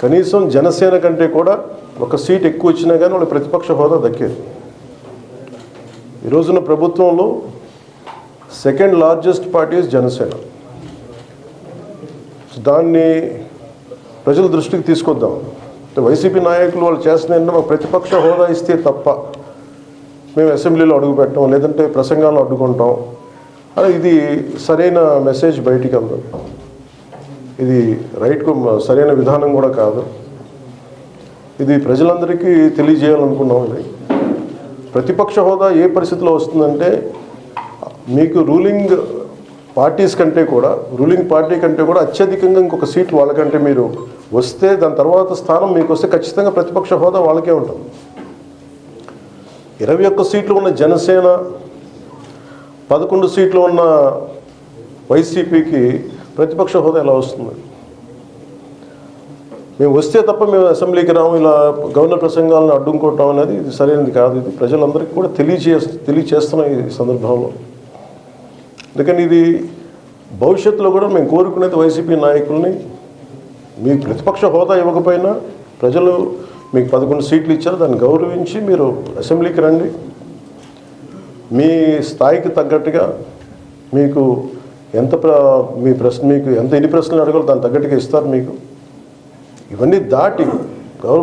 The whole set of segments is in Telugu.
కనీసం జనసేన కంటే కూడా ఒక సీట్ ఎక్కువ వచ్చినా కానీ వాళ్ళకి ప్రతిపక్ష హోదా దక్కేది. ఈ రోజున ప్రభుత్వంలో సెకండ్ లార్జెస్ట్ పార్టీ జనసేన. దాన్ని ప్రజల దృష్టికి తీసుకొద్దాం. వైసీపీ నాయకులు వాళ్ళు చేస్తున్న మాకు ప్రతిపక్ష హోదా ఇస్తే తప్ప మేము అసెంబ్లీలో అడుగు పెట్టాం, లేదంటే ప్రసంగాల్లో అడ్డుకుంటాం అని ఇది సరైన మెసేజ్ బయటికి వెళ్దాం. ఇది సరైన విధానం కూడా కాదు. ఇది ప్రజలందరికీ తెలియజేయాలనుకున్నాం. ఇది ప్రతిపక్ష హోదా ఏ పరిస్థితిలో వస్తుందంటే మీకు రూలింగ్ పార్టీ కంటే కూడా అత్యధికంగా ఇంకొక సీట్లు వాళ్ళకంటే మీరు వస్తే దాని తర్వాత స్థానం మీకు వస్తే ఖచ్చితంగా ప్రతిపక్ష హోదా వాళ్ళకే ఉంటుంది. 21 సీట్లు ఉన్న జనసేన, 11 సీట్లు ఉన్న వైసీపీకి ప్రతిపక్ష హోదా ఎలా వస్తుంది? మేము వస్తే తప్ప మేము అసెంబ్లీకి రాము, ఇలా గవర్నర్ ప్రసంగాలను అడ్డుకుంటాం అనేది ఇది సరైనది కాదు. ఇది ప్రజలందరికీ కూడా తెలియచేస్తున్నాం ఈ సందర్భంలో. అందుకని ఇది భవిష్యత్తులో కూడా మేము కోరుకునేది వైసీపీ నాయకుల్ని, మీకు ప్రతిపక్ష హోదా ఇవ్వకపోయినా ప్రజలు మీకు 11 సీట్లు ఇచ్చారు, దాన్ని గౌరవించి మీరు అసెంబ్లీకి రండి. మీ స్థాయికి తగ్గట్టుగా మీకు మీకు ఎన్ని ప్రశ్నలు అడగాలో దాని తగ్గట్టుగా ఇస్తారు మీకు. ఇవన్నీ దాటి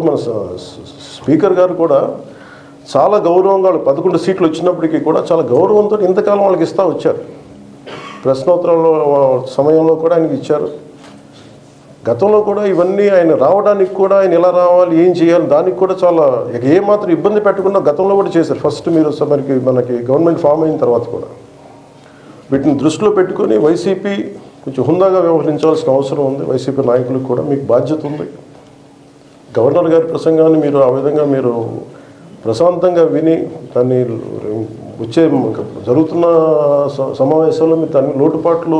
మన స్పీకర్ గారు కూడా చాలా గౌరవంగా 11 సీట్లు వచ్చినప్పటికీ కూడా చాలా గౌరవంతో ఇంతకాలం వాళ్ళకి ఇస్తూ వచ్చారు. ప్రశ్నోత్తరాల సమయంలో కూడా ఆయనకి ఇచ్చారు. గతంలో కూడా ఇవన్నీ ఆయన రావడానికి కూడా ఆయన ఎలా రావాలి, ఏం చేయాలి, దానికి కూడా చాలా ఏమాత్రం ఇబ్బంది పెట్టకుండా గతంలో కూడా చేశారు. ఫస్ట్ మీరు మనకి గవర్నమెంట్ ఫామ్ అయిన తర్వాత కూడా వీటిని దృష్టిలో పెట్టుకొని వైసీపీ కొంచెం హుందాగా వ్యవహరించాల్సిన అవసరం ఉంది. వైసీపీ నాయకులకు కూడా మీకు బాధ్యత ఉంది. గవర్నర్ గారి ప్రసంగాన్ని మీరు ఆ విధంగా మీరు ప్రశాంతంగా విని దాన్ని జరుగుతున్న సమావేశంలో మీరు దాని లోటుపాట్లు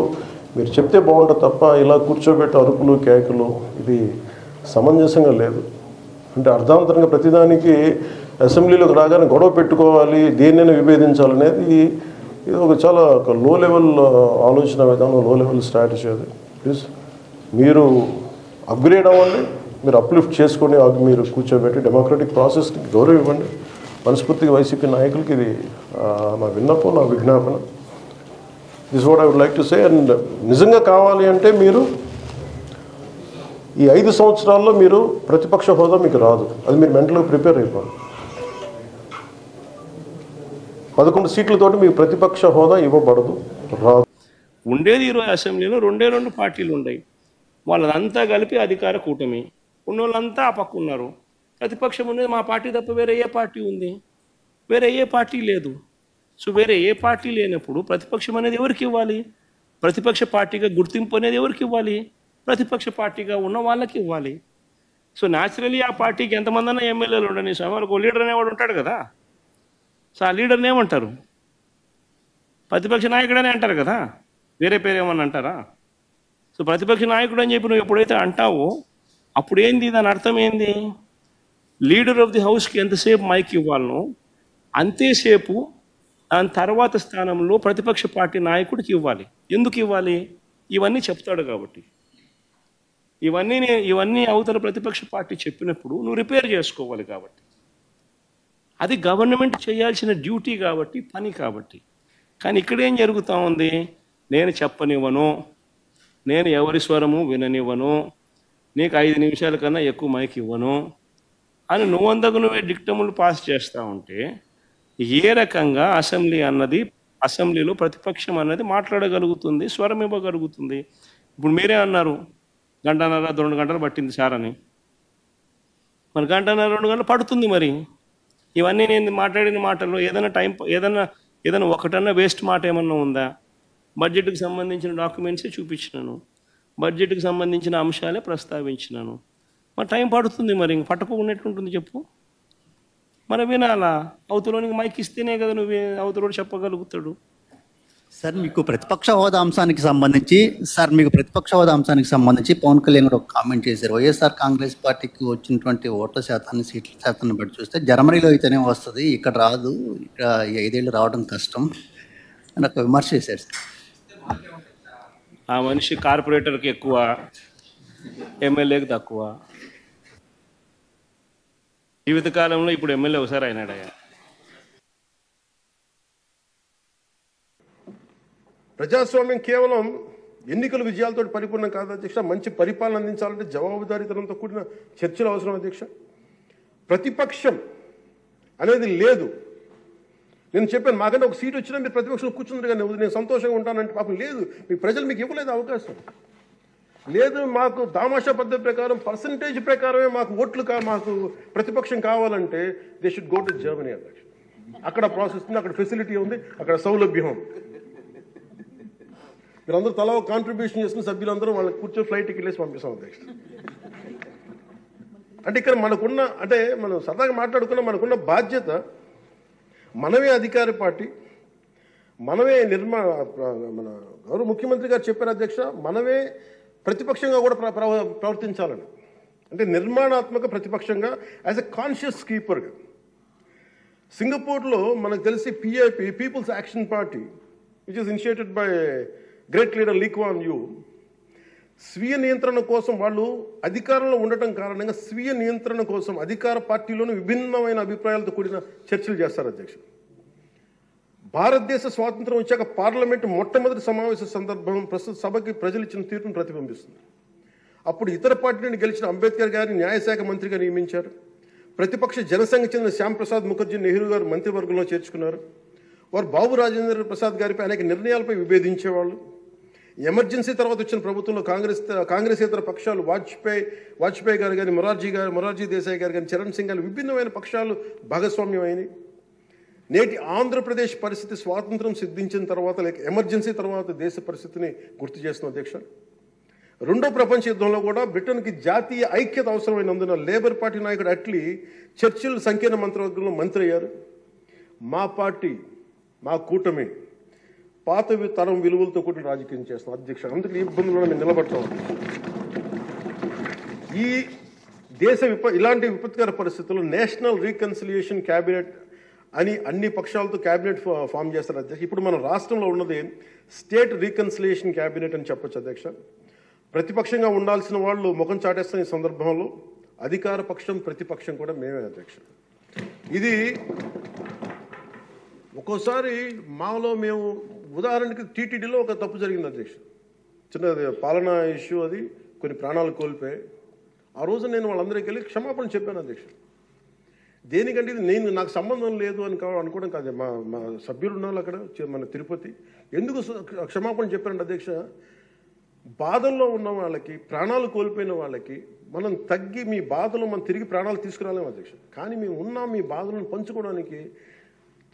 మీరు చెప్తే బాగుంటుంది తప్ప ఇలా కూర్చోబెట్టి అరుపులు కేకలు ఇది సమంజసంగా లేదు. అంటే అర్థాంతరంగా ప్రతిదానికి అసెంబ్లీలోకి రాగానే గొడవ పెట్టుకోవాలి, దేన్నైనా విభేదించాలనేది ఇది చాలా లో లెవెల్ ఆలోచన విధానం, లో లెవెల్ స్ట్రాటజీ. అది ప్లీజ్ మీరు అప్గ్రేడ్ అవ్వండి, మీరు అప్లిఫ్ట్ చేసుకొని మీరు కూర్చోబెట్టి డెమోక్రటిక్ ప్రాసెస్కి గౌరవం ఇవ్వండి. మనస్ఫూర్తిగా వైసీపీ నాయకులకి ఇది నా విన్నపం, నా విజ్ఞాపన. This what I would like to say. And నిజంగా కావాలి అంటే మీరు ఈ 5 సంవత్సరాల్లో మీరు ప్రతిపక్ష హోదా మీకు రాదు. అది మీరు మెంటల్గా ప్రిపేర్ అయిపోవాలి. 11 సీట్లతోటి మీకు ప్రతిపక్ష హోదా ఇవ్వబడదు, రాదు. ఉండేది 20 అసెంబ్లీలో 2 పార్టీలు ఉన్నాయి. వాళ్ళంతా కలిపి అధికార కూటమి. ఉన్నోళ్ళంతా ఆ పక్క ఉన్నారు. ప్రతిపక్షం ఉండేది మా పార్టీ తప్ప వేరే ఏ పార్టీ ఉంది? వేరే ఏ పార్టీ లేదు. సో వేరే ఏ పార్టీ లేనప్పుడు ప్రతిపక్షం అనేది ఎవరికి ఇవ్వాలి? ప్రతిపక్ష పార్టీగా గుర్తింపు అనేది ఎవరికి ఇవ్వాలి? ప్రతిపక్ష పార్టీగా ఉన్న వాళ్ళకి ఇవ్వాలి. సో న్యాచురలీ ఆ పార్టీకి ఎంతమంది అన్నా ఎమ్మెల్యేలు ఉండని వాళ్ళకు లీడర్ అనేవాడు ఉంటాడు కదా. సో ఆ లీడర్ని ఏమంటారు? ప్రతిపక్ష నాయకుడనే అంటారు కదా, వేరే పేరు ఏమన్నా అంటారా? సో ప్రతిపక్ష నాయకుడు అని చెప్పి నువ్వు ఎప్పుడైతే అంటావో అప్పుడు ఏంది, దాని అర్థం ఏంది? లీడర్ ఆఫ్ ది హౌస్కి ఎంతసేపు మైక్ ఇవ్వాలనో అంతేసేపు దాని తర్వాత స్థానంలో ప్రతిపక్ష పార్టీ నాయకుడికి ఇవ్వాలి. ఎందుకు ఇవ్వాలి? ఇవన్నీ చెప్తాడు కాబట్టి. ఇవన్నీ అవతల ప్రతిపక్ష పార్టీ చెప్పినప్పుడు నువ్వు రిపేర్ చేసుకోవాలి కాబట్టి. అది గవర్నమెంట్ చేయాల్సిన డ్యూటీ కాబట్టి, పని కాబట్టి. కానీ ఇక్కడేం జరుగుతూ ఉంది? నేను చెప్పనివ్వను, నేను ఎవరి స్వరము విననివ్వను, నీకు 5 నిమిషాల కన్నా ఎక్కువ మైక్ ఇవ్వను అని నువ్వే డిక్టములు పాస్ చేస్తూ ఉంటే ఏ రకంగా అసెంబ్లీలో ప్రతిపక్షం అన్నది మాట్లాడగలుగుతుంది, స్వరం ఇవ్వగలుగుతుంది? ఇప్పుడు మీరే అన్నారు 1.5 గంటలు 2 గంటలు పట్టింది సార్ అని. మరి 1.5 గంటలు 2 గంటలు పడుతుంది. మరి ఇవన్నీ నేను మాట్లాడిన మాటల్లో ఏదైనా ఒకటన్నా వేస్ట్ మాట ఏమన్నా ఉందా? బడ్జెట్కి సంబంధించిన డాక్యుమెంట్సే చూపించినాను, బడ్జెట్కి సంబంధించిన అంశాలే ప్రస్తావించినాను. మరి టైం పడుతుంది. మరి ఇంక పట్టకపోయినట్టుంటుంది చెప్పు. మరి వినాలా? అవతలోనికి మైక్ ఇస్తేనే కదా నువ్వు అవతలోడు చెప్పగలుగుతాడు. సార్ మీకు ప్రతిపక్ష హోదా అంశానికి సంబంధించి పవన్ కళ్యాణ్ గారు ఒక కామెంట్ చేశారు. వైఎస్ఆర్ కాంగ్రెస్ పార్టీకి వచ్చినటువంటి ఓట్ల శాతాన్ని, సీట్ల శాతాన్ని బట్టి చూస్తే జర్మనీలో అయితేనే వస్తుంది, ఇక్కడ రాదు, ఇక్కడ 5 ఏళ్ళు రావడం కష్టం అని ఒక విమర్శ చేశారు సార్. ఆ మనిషి కార్పొరేటర్కి ఎక్కువ, ఎమ్మెల్యేకి తక్కువ. జీవితకాలంలో ఇప్పుడు ఎమ్మెల్యే ఒకసారి అయినాడయ్యా. ప్రజాస్వామ్యం కేవలం ఎన్నికల విజయాలతో పరిపూర్ణం కాదు అధ్యక్ష. మంచి పరిపాలన అందించాలంటే జవాబుదారీతనంతో కూడిన చర్చలు అవసరం అధ్యక్ష. ప్రతిపక్షం అనేది లేదు. నేను చెప్పాను, మాకంటే ఒక సీట్ వచ్చినా మీరు ప్రతిపక్షంలో కూర్చున్నారు కానీ నేను సంతోషంగా ఉంటానంటే పాపం లేదు. మీ ప్రజలు మీకు ఇవ్వలేదు అవకాశం. లేదు, మాకు దామాషా పద్ధతి ప్రకారం పర్సంటేజ్ ప్రకారమే మాకు ఓట్లు మాకు ప్రతిపక్షం కావాలంటే they should go to Germany అధ్యక్ష. అక్కడ ప్రాసెస్ ఉంది, అక్కడ ఫెసిలిటీ ఉంది, అక్కడ సౌలభ్యం ఉంది. మీరందరూ తలా ఒక కాంట్రిబ్యూషన్ చేసుకున్న సభ్యులందరూ వాళ్ళకి కూర్చొని ఫ్లైట్ టికెట్ వేసి పంపిస్తాం అధ్యక్ష. అంటే ఇక్కడ మనకున్న, అంటే మనం సరదాగా మాట్లాడుకున్న మనకున్న బాధ్యత, మనమే అధికార పార్టీ, మనమే మన గౌరవ ముఖ్యమంత్రి గారు చెప్పారు అధ్యక్ష, మనమే ప్రతిపక్షంగా కూడా ప్రవర్తించాలని. అంటే నిర్మాణాత్మక ప్రతిపక్షంగా యాజ్ ఎ కాన్షియస్ కీపర్గా. సింగపూర్లో మనకు తెలిసి PIP, People's Action Party, which is initiated by great leader Lee Kuan Yew, స్వీయ నియంత్రణ కోసం వాళ్ళు అధికారంలో ఉండటం కారణంగా స్వీయ నియంత్రణ కోసం అధికార పార్టీలోనూ విభిన్నమైన అభిప్రాయాలతో కూడిన చర్చలు చేస్తారు అధ్యక్ష. భారతదేశ స్వాతంత్రం వచ్చాక పార్లమెంటు మొట్టమొదటి సమావేశ సందర్భం ప్రస్తుత సభకి ప్రజలు ఇచ్చిన తీర్పును ప్రతిబింబిస్తుంది. అప్పుడు ఇతర పార్టీ నుండి గెలిచిన అంబేద్కర్ గారిని న్యాయశాఖ మంత్రిగా నియమించారు. ప్రతిపక్ష జనసంఘ చెందిన శ్యాంప్రసాద్ ముఖర్జీ నెహ్రూ గారు మంత్రివర్గంలో చేర్చుకున్నారు. వారు బాబు రాజేంద్ర ప్రసాద్ గారిపై అనేక నిర్ణయాలపై విభేదించేవాళ్ళు. ఎమర్జెన్సీ తర్వాత వచ్చిన ప్రభుత్వంలో కాంగ్రెసేతర పక్షాలు వాజ్పేయి గారు కానీ, మొరార్జీ దేశాయ్ గారు కానీ, చరణ్ సింగ్ గారు విభిన్నమైన పక్షాలు భాగస్వామ్యం అయినాయి. నేటి ఆంధ్రప్రదేశ్ పరిస్థితి స్వాతంత్రం సిద్ధించిన తర్వాత లేక ఎమర్జెన్సీ తర్వాత దేశ పరిస్థితిని గుర్తు చేస్తున్న అధ్యక్ష. రెండో ప్రపంచ యుద్ధంలో కూడా బ్రిటన్కి జాతీయ ఐక్యత అవసరమైనందున లేబర్ పార్టీ నాయకుడు అట్లీ చర్చిల్ సంకీర్ణ మంత్రివర్గంలో మంత్రి అయ్యారు. మా పార్టీ, మా కూటమి పాత తరం విలువలతో కూడిన రాజకీయం చేస్తున్నాం అధ్యక్ష. అందుకే ఈ ఇబ్బందుల్లో మేము నిలబడతాం. ఈ దేశ ఇలాంటి విపత్కర పరిస్థితుల్లో నేషనల్ రీకన్సిలియేషన్ క్యాబినెట్ అని అన్ని పక్షాలతో క్యాబినెట్ ఫామ్ చేస్తారు అధ్యక్ష. ఇప్పుడు మన రాష్ట్రంలో ఉన్నది స్టేట్ రీకన్సిలియేషన్ క్యాబినెట్ అని చెప్పొచ్చు అధ్యక్ష. ప్రతిపక్షంగా ఉండాల్సిన వాళ్ళు ముఖం చాటేస్తున్న ఈ సందర్భంలో అధికార పక్షం ప్రతిపక్షం కూడా మేమే అధ్యక్ష. ఇది ఒక్కోసారి మాలో మేము ఉదాహరణకి టీటీడీలో ఒక తప్పు జరిగింది అధ్యక్ష. చిన్న పాలనా ఇష్యూ, అది కొన్ని ప్రాణాలు కోల్పోయి ఆ రోజు నేను వాళ్ళందరికీ వెళ్ళి క్షమాపణ చెప్పాను అధ్యక్ష. దేనికంటే ఇది నాకు సంబంధం లేదు అని అనుకోవడం కాదు. మా సభ్యులు ఉన్నారు అక్కడ మన తిరుపతి. ఎందుకు క్షమాపణ చెప్పారంటే అధ్యక్ష, బాధల్లో ఉన్న వాళ్ళకి, ప్రాణాలు కోల్పోయిన వాళ్ళకి మనం తగ్గి మీ బాధలు మనం తిరిగి ప్రాణాలు తీసుకురాలేము అధ్యక్ష. కానీ మేము ఉన్నాం మీ బాధలను పంచుకోవడానికి.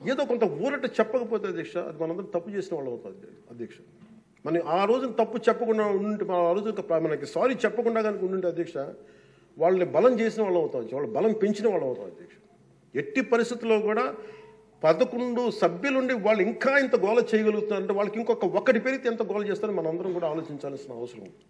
ఏదో కొంత ఊరట చెప్పకపోతే అధ్యక్ష, అది మనందరం తప్పు చేసిన వాళ్ళు అవుతుంది అధ్యక్ష. మనం ఆ రోజున తప్పు చెప్పకుండా ఉంటే, ఆ రోజు మనకి సారీ చెప్పకుండా కనుక ఉండుంటే అధ్యక్ష, వాళ్ళని బలం చేసిన వాళ్ళు అవుతాం, వాళ్ళు బలం పెంచిన వాళ్ళు అవుతాం అధ్యక్ష. ఎట్టి పరిస్థితుల్లో కూడా 11 సభ్యులుండి వాళ్ళు ఇంకా ఇంత గోల చేయగలుగుతున్నారంటే వాళ్ళకి ఇంకొక ఒక్కటి పెరిగితే ఎంత గోల చేస్తారో మనం అందరం కూడా ఆలోచించాల్సిన అవసరం ఉంది.